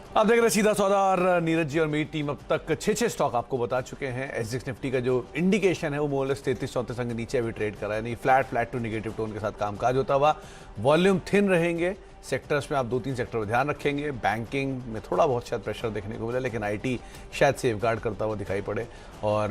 आप देख रहे हैं सीधा सौदा और नीरज जी और मेरी टीम अब तक 6 स्टॉक आपको बता चुके हैं। एसजीएक्स निफ्टी का जो इंडिकेशन है वो मोरलेस 33-34 अंक नीचे अभी ट्रेड कर रहा है, नहीं फ्लैट टू निगेटिव टोन के साथ कामकाज होता हुआ। वॉल्यूम थिन रहेंगे। सेक्टर्स में आप 2-3 सेक्टर पर ध्यान रखेंगे। बैंकिंग में थोड़ा बहुत शायद प्रेशर देखने को मिला, लेकिन आईटी शायद सेफगार्ड करता हुआ दिखाई पड़े। और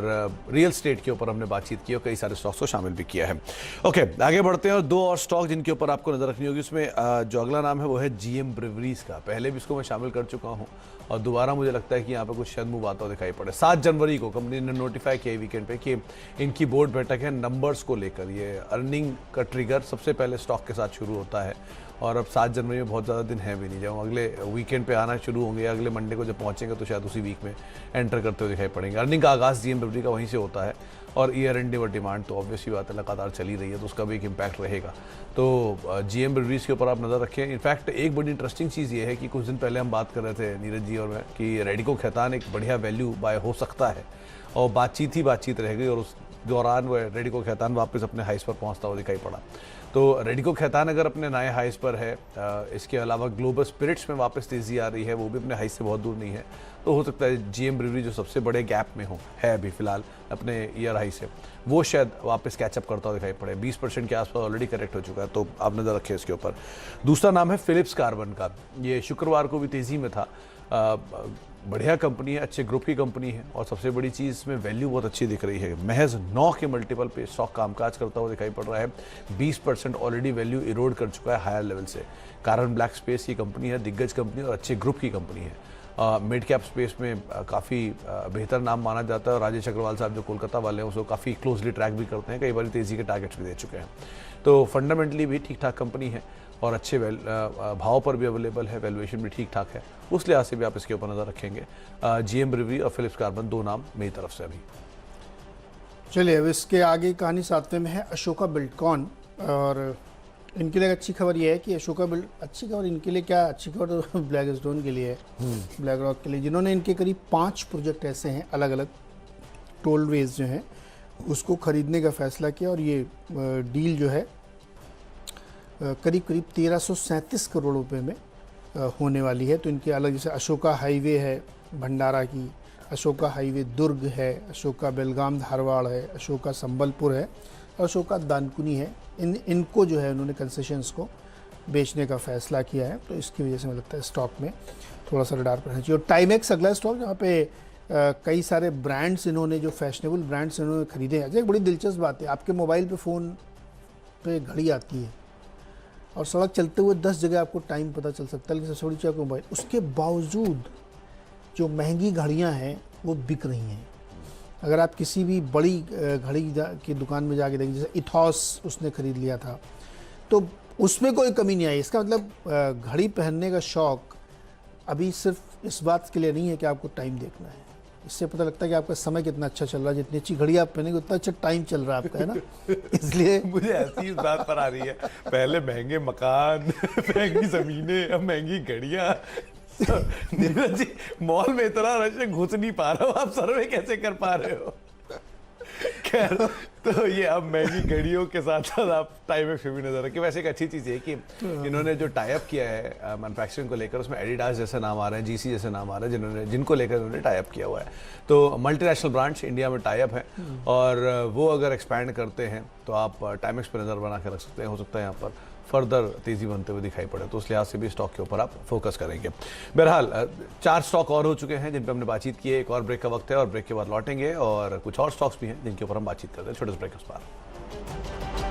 रियल स्टेट के ऊपर हमने बातचीत की और कई सारे स्टॉक्स को शामिल भी किया है। ओके, आगे बढ़ते हैं और 2 और स्टॉक जिनके ऊपर आपको नजर रखनी होगी। उसमें जो अगला नाम है वो है जीएम ब्रिवरीज का। पहले भी इसको मैं शामिल कर चुका हूँ और दोबारा मुझे लगता है कि यहाँ पे कुछ शायद मुँह आता दिखाई पड़े। 7 जनवरी को कंपनी ने नोटिफाई किया वीकेंड पे कि इनकी बोर्ड बैठक है नंबर्स को लेकर। ये अर्निंग का ट्रिगर सबसे पहले स्टॉक के साथ शुरू होता है और अब 7 जनवरी में बहुत ज़्यादा दिन है भी नहीं। जब अगले वीकेंड पे आना शुरू होंगे, अगले मंडे को जब पहुँचेंगे तो शायद उसी वीक में एंटर करते हुए दिखाई पड़ेंगे। अर्निंग का आगाज़ जीएम ब्रिवरी का वहीं से होता है और ईयर एंड डिवर डिमांड तो ऑब्वियसली बात है लगातार चली रही है, तो उसका भी एक इम्पैक्ट रहेगा। तो जीएम ब्रिवरीज के ऊपर आप नज़र रखें। इनफैक्ट एक बड़ी इंटरेस्टिंग चीज़ ये है कि कुछ दिन पहले हम बात कर रहे थे नीरज जी और मैं कि रेडिको खैतान एक बढ़िया वैल्यू बाय हो सकता है और बातचीत रह गई और उस दौरान वह रेडिको खैतान वापस अपने हाइस पर पहुंचता हुआ दिखाई पड़ा। तो रेडिको खैतान अगर अपने नए हाइस पर है, इसके अलावा ग्लोबल स्पिरिट्स में वापस तेज़ी आ रही है, वो भी अपने हाइस से बहुत दूर नहीं है, तो हो सकता है जीएम ब्रिवरी जो सबसे बड़े गैप में है अभी फिलहाल अपने ईयर हाई से, वो शायद वापस कैचअप करता हुआ दिखाई पड़े। 20% के आसपास ऑलरेडी करेक्ट हो चुका है, तो आप नज़र रखें इसके ऊपर। दूसरा नाम है फिलिप्स कार्बन का। ये शुक्रवार को भी तेज़ी में था। बढ़िया कंपनी है, अच्छे ग्रुप की कंपनी है और सबसे बड़ी चीज़ इसमें वैल्यू बहुत अच्छी दिख रही है। महज 9 के मल्टीपल पे स्टॉक कामकाज करता हुआ दिखाई पड़ रहा है। 20% ऑलरेडी वैल्यू इरोड कर चुका है हायर लेवल से। कारण ब्लैक स्पेस की कंपनी है, दिग्गज कंपनी और अच्छे ग्रुप की कंपनी है। मिड कैप स्पेस में काफ़ी बेहतर नाम माना जाता है और राजेश अग्रवाल साहब जो कोलकाता वाले हैं उसको काफ़ी क्लोजली ट्रैक भी करते हैं, कई बार तेज़ी के टारगेट्स भी दे चुके हैं। तो फंडामेंटली भी ठीक ठाक कंपनी है और अच्छे भाव पर भी अवेलेबल है, वैल्यूएशन भी ठीक ठाक है। उस लिहाज से भी आप इसके ऊपर नज़र रखेंगे। जीएम ब्रिवरी और फिलिप्स कार्बन 2 नाम मेरी तरफ से अभी। चलिए, अब इसके आगे कहानी 7वें में है अशोका बिल्डकॉन। और इनके लिए अच्छी खबर ये है कि अच्छी खबर इनके लिए क्या, अच्छी खबर तो ब्लैकस्टोन के लिए है, ब्लैक रॉक के लिए, जिन्होंने इनके करीब 5 प्रोजेक्ट ऐसे हैं अलग अलग टोलवेज जो हैं उसको खरीदने का फैसला किया। और ये डील जो है करीब 1337 करोड़ रुपए में होने वाली है। तो इनके अलग, जैसे अशोका हाईवे है भंडारा की, अशोका हाईवे दुर्ग है, अशोका बेलगाम धारवाड़ है, अशोका संबलपुर है, अशोका दानकुनी है। इनको जो है उन्होंने कंसेशंस को बेचने का फैसला किया है। तो इसकी वजह से मुझे लगता है स्टॉक में थोड़ा सा रडार पर रहना चाहिए। और टाइमेक्स अगला स्टॉक जहाँ पे कई सारे ब्रांड्स इन्होंने, जो फैशनेबल ब्रांड्स इन्होंने खरीदे हैं। एक बड़ी दिलचस्प बात है, आपके मोबाइल पे फ़ोन पे घड़ी आती है और सड़क चलते हुए 10 जगह आपको टाइम पता चल सकता है, लेकिन सबसे बड़ी चीज़ आपको मोबाइल, उसके बावजूद जो महंगी घड़ियां हैं वो बिक रही हैं। अगर आप किसी भी बड़ी घड़ी की दुकान में जाके देखें, जैसे इथॉस उसने ख़रीद लिया था, तो उसमें कोई कमी नहीं आई। इसका मतलब घड़ी पहनने का शौक़ अभी सिर्फ इस बात के लिए नहीं है कि आपको टाइम देखना है। इससे पता लगता है कि आपका समय कितना अच्छा चल रहा है। जितनी अच्छी घड़ी आप पहनेंगे उतना अच्छा टाइम चल रहा है आपका, है ना। इसलिए मुझे ऐसी बात पर आ रही है, पहले महंगे मकान, महंगी जमीनें, अब महंगी घड़ियां। नीरज जी, मॉल में इतना रश है, घुस नहीं पा रहा हूँ, आप सर्वे कैसे कर पा रहे हो? खैर, तो ये अब महंगी घड़ियों के साथ साथ आप टाइमेक्स पे भी नजर रखें। वैसे एक अच्छी चीज़ है कि इन्होंने जो टाई अप किया है मैन्युफैक्चरिंग को लेकर, उसमें एडिडास जैसे नाम आ रहे हैं, जीसी जैसे नाम आ रहे हैं, जिनको लेकर इन्होंने टाई अप किया हुआ है। तो मल्टीनेशनल ब्रांड्स इंडिया में टाई अप है और वो अगर एक्सपैंड करते हैं तो आप टाइमेक्स पर नज़र बना के रख सकते हैं। हो सकता है यहाँ पर फर्दर तेज़ी बनते हुए दिखाई पड़े, तो उस लिहाज से भी स्टॉक के ऊपर आप फोकस करेंगे। बहरहाल 4 स्टॉक और हो चुके हैं जिन पर हमने बातचीत की है। एक और ब्रेक का वक्त है और ब्रेक के बाद लौटेंगे और कुछ और स्टॉक्स भी हैं जिनके ऊपर हम बातचीत करते हैं छोटे से ब्रेक के बाद।